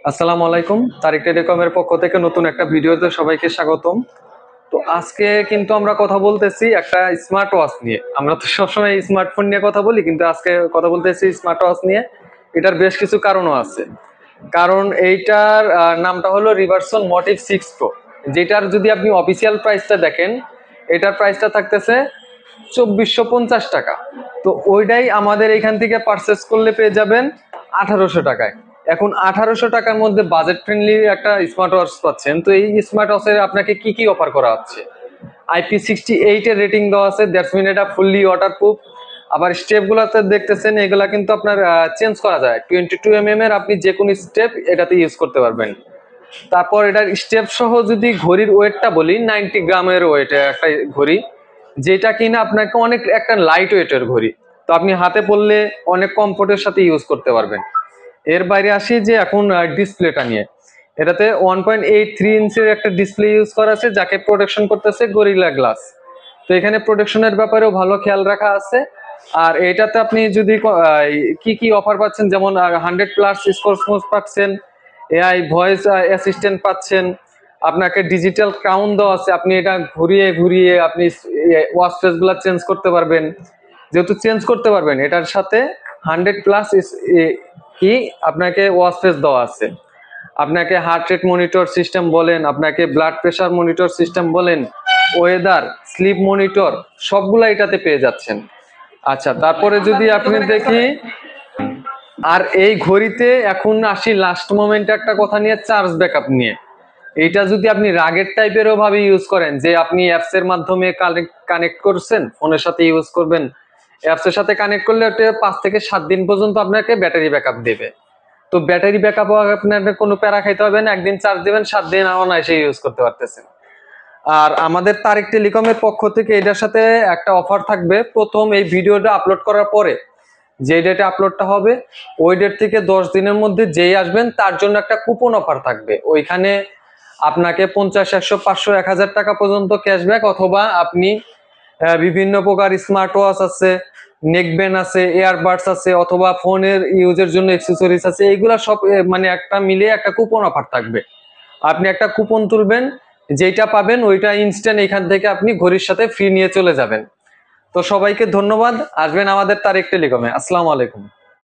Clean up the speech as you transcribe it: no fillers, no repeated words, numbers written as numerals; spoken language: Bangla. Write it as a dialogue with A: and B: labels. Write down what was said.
A: আসসালামু আলাইকুম। তারিক টেলিকমের পক্ষ থেকে নতুন একটা ভিডিওতে সবাইকে স্বাগতম। তো আজকে কিন্তু আমরা কথা বলতেছি একটা স্মার্ট ওয়াচ নিয়ে। আমরা তো সবসময় স্মার্টফোন নিয়ে কথা বলি, কিন্তু আজকে কথা বলতেছি স্মার্ট ওয়াচ নিয়ে। এটার বেশ কিছু কারণও আছে। কারণ এইটার নামটা হলো রিভারসন মোটিভ 6 প্রো। যেটার যদি আপনি অফিসিয়াল প্রাইসটা দেখেন, এটার প্রাইসটা থাকতেছে 2450 টাকা। তো ওইটাই আমাদের এখান থেকে পারচেস করলে পেয়ে যাবেন 1800 টাকায়। এখন 1800 টাকার মধ্যে বাজেট ফ্রেন্ডলি একটা স্মার্ট ওয়াচ পাচ্ছেন। তো এই স্মার্ট ওয়াচের আপনাকে কি কি অফার করা হচ্ছে? IP68 এর রেটিং দেওয়া আছে, দ্যাটস মিন এটা ফুললি ওয়াটারপ্রুফ। আবার স্টেপ গুলাতে দেখতেছেন, এগুলা কিন্তু আপনার চেঞ্জ করা যায়। 22 mm এর আপনি যে কোনো স্টেপ এটাতে ইউজ করতে পারবেন। তারপর এটার স্টেপ সহ যদি ঘড়ির ওয়েটটা বলি, 90 গ্রামের ওয়েট একটা ঘড়ি, যেটা কিনা আপনাকে অনেক একটা লাইট ওয়েটের ঘড়ি। তো আপনি হাতে পড়লে অনেক কমফোর্টের সাথে ইউজ করতে পারবেন। এর বাইরে আসি যে এখন ডিসপ্লেটা নিয়ে। এটাতে 1.83 ইঞ্চের একটা ডিসপ্লে ইউজ করা আছে, যাকে প্রোটেকশন করতেছে গরিলা গ্লাস। তো এখানে প্রোটেকশনের ব্যাপারেও ভালো খেয়াল রাখা আছে। আর এটাতে আপনি যদি কি কি অফার পাচ্ছেন, যেমন 100+ স্কোর পাচ্ছেন, এআই ভয়েস অ্যাসিস্ট্যান্ট পাচ্ছেন, আপনাকে ডিজিটাল ক্রাউন দেওয়া আছে, আপনি এটা ঘুরিয়ে ঘুরিয়ে আপনি ওয়াচ ফেস গুলা চেঞ্জ করতে পারবেন। যেহেতু চেঞ্জ করতে পারবেন, এটার সাথে 100+ কি আপনাকে ওয়াচ ফেস দেওয়া আছে। আপনাকে হার্ট রেট মনিটর সিস্টেম বলেন, আপনাকে ব্লাড প্রেশার মনিটর সিস্টেম বলেন, ওয়েদার, স্লিপ মনিটর, সবগুলা এটাতে পেয়ে যাচ্ছেন। আচ্ছা, তারপরে যদি আপনি দেখি, আর এই ঘড়িতে এখন আসি লাস্ট মোমেন্টে একটা কথা নিয়ে, চার্জ ব্যাকআপ নিয়ে। এইটা যদি আপনি রাগের টাইপেরও ভাবে ইউজ করেন, যে আপনি অ্যাপস এর মাধ্যমে কানেক্ট করছেন, ফোনের সাথে ইউজ করবেন, অ্যাপস এর সাথে কানেক্ট করলে ওটা 5 থেকে 7 দিন পর্যন্ত আপনাকে ব্যাটারি ব্যাকআপ দেবে। তো ব্যাটারি ব্যাকআপও আপনার কোনো প্যারা খাইতে হবে না, একদিন চার্জ দিবেন, 7 দিন অনায়াসে ইউজ করতে পারতেছেন। আর আমাদের তারিক টেলিকমের পক্ষ থেকে এটার সাথে একটা অফার থাকবে। প্রথম এই ভিডিওটা আপলোড করার পরে যে ডেটে আপলোডটা হবে, ওই ডেট থেকে 10 দিনের মধ্যে যেই আসবেন তার জন্য একটা কুপন অফার থাকবে। ওইখানে আপনাকে 50, 100, 500, 1000 টাকা পর্যন্ত ক্যাশব্যাক, অথবা আপনি বিভিন্ন প্রকার স্মার্ট ওয়াচ আছে, নেকব্যান্ড আছে, এয়ারবাডস আছে, অথবা ফোনের ইউজের জন্য অ্যাক্সেসরিজ আছে, এইগুলা সব মানে একটা মিলে একটা কুপন অফার থাকবে। আপনি একটা কুপন তুলবেন, যেটা পাবেন ওইটা ইনস্ট্যান্ট এখান থেকে আপনি ঘড়ির সাথে ফ্রি নিয়ে চলে যাবেন। তো সবাইকে ধন্যবাদ। আসবেন আমাদের তারিক টেলিকমে। আসসালামু আলাইকুম।